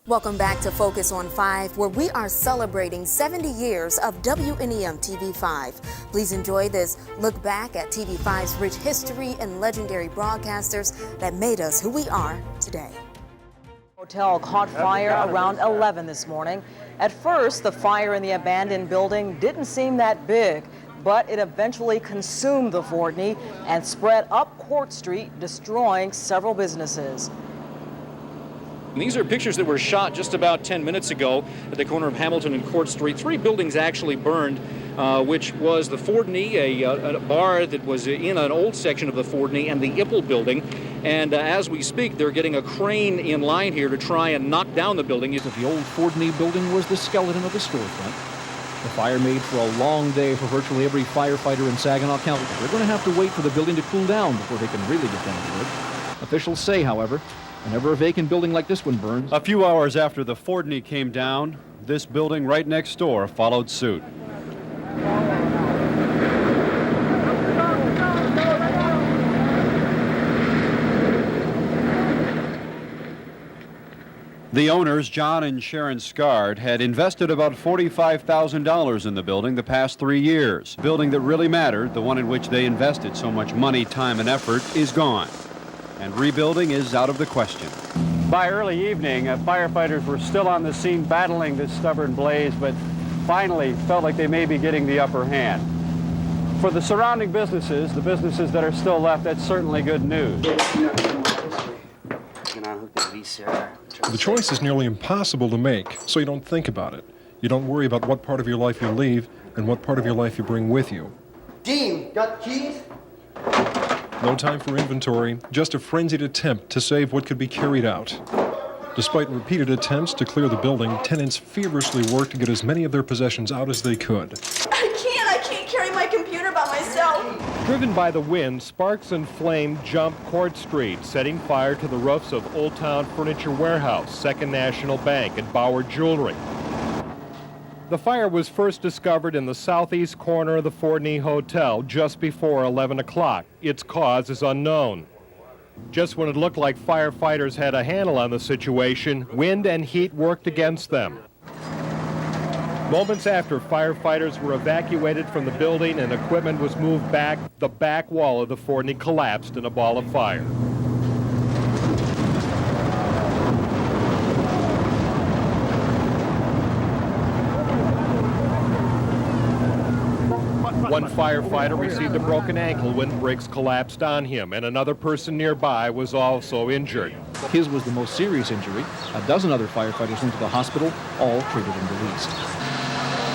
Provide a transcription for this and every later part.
Welcome back to Focus on 5, where we are celebrating 70 years of WNEM TV5. Please enjoy this look back at TV5's rich history and legendary broadcasters that made us who we are today. Hotel caught fire around 11 this morning. At first, the fire in the abandoned building didn't seem that big, but it eventually consumed the Fordney and spread up Court Street, destroying several businesses. These are pictures that were shot just about 10 minutes ago at the corner of Hamilton and Court Street. 3 buildings actually burned, which was the Fordney, a bar that was in an old section of the Fordney, and the Ipple building. And as we speak, they're getting a crane in line here to try and knock down the building. The old Fordney building was the skeleton of the storefront. The fire made for a long day for virtually every firefighter in Saginaw County. They're going to have to wait for the building to cool down before they can really get down to it. Officials say, however, whenever a vacant building like this one burns. A few hours after the Fordney came down, this building right next door followed suit. The owners, John and Sharon Scard, had invested about $45,000 in the building the past 3 years. The building that really mattered, the one in which they invested so much money, time, and effort, is gone. And rebuilding is out of the question. By early evening, firefighters were still on the scene battling this stubborn blaze, but finally felt like they may be getting the upper hand. For the surrounding businesses, the businesses that are still left, that's certainly good news. The choice is nearly impossible to make, so you don't think about it. You don't worry about what part of your life you leave and what part of your life you bring with you. Dean, got keys? No time for inventory, just a frenzied attempt to save what could be carried out. Despite repeated attempts to clear the building, tenants feverishly worked to get as many of their possessions out as they could. I can't carry my computer by myself. Driven by the wind, sparks and flame jumped Court Street, setting fire to the roofs of Old Town Furniture Warehouse, Second National Bank, and Bauer Jewelry. The fire was first discovered in the southeast corner of the Fordney Hotel just before 11 o'clock. Its cause is unknown. Just when it looked like firefighters had a handle on the situation, wind and heat worked against them. Moments after firefighters were evacuated from the building and equipment was moved back, the back wall of the Fordney collapsed in a ball of fire. One firefighter received a broken ankle when bricks collapsed on him, and another person nearby was also injured. His was the most serious injury. A dozen other firefighters went to the hospital, all treated and released.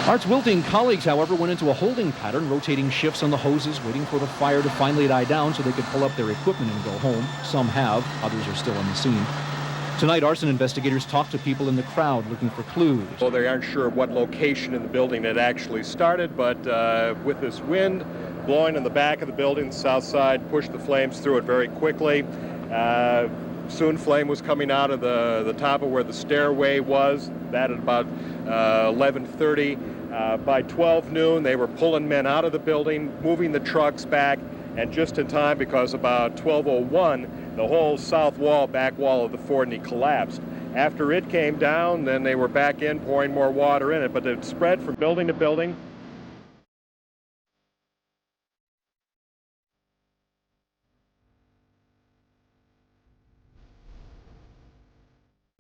Art's wilting colleagues, however, went into a holding pattern, rotating shifts on the hoses, waiting for the fire to finally die down so they could pull up their equipment and go home. Some have, others are still on the scene. Tonight, arson investigators talked to people in the crowd looking for clues. Well, they aren't sure what location in the building it actually started, but with this wind blowing in the back of the building, the south side pushed the flames through it very quickly. Soon flame was coming out of the top of where the stairway was, that at about 11:30. By 12 noon, they were pulling men out of the building, moving the trucks back, and just in time, because about 12:01, the whole south wall, back wall of the Fordney collapsed. After it came down, then they were back in, pouring more water in it, but it spread from building to building.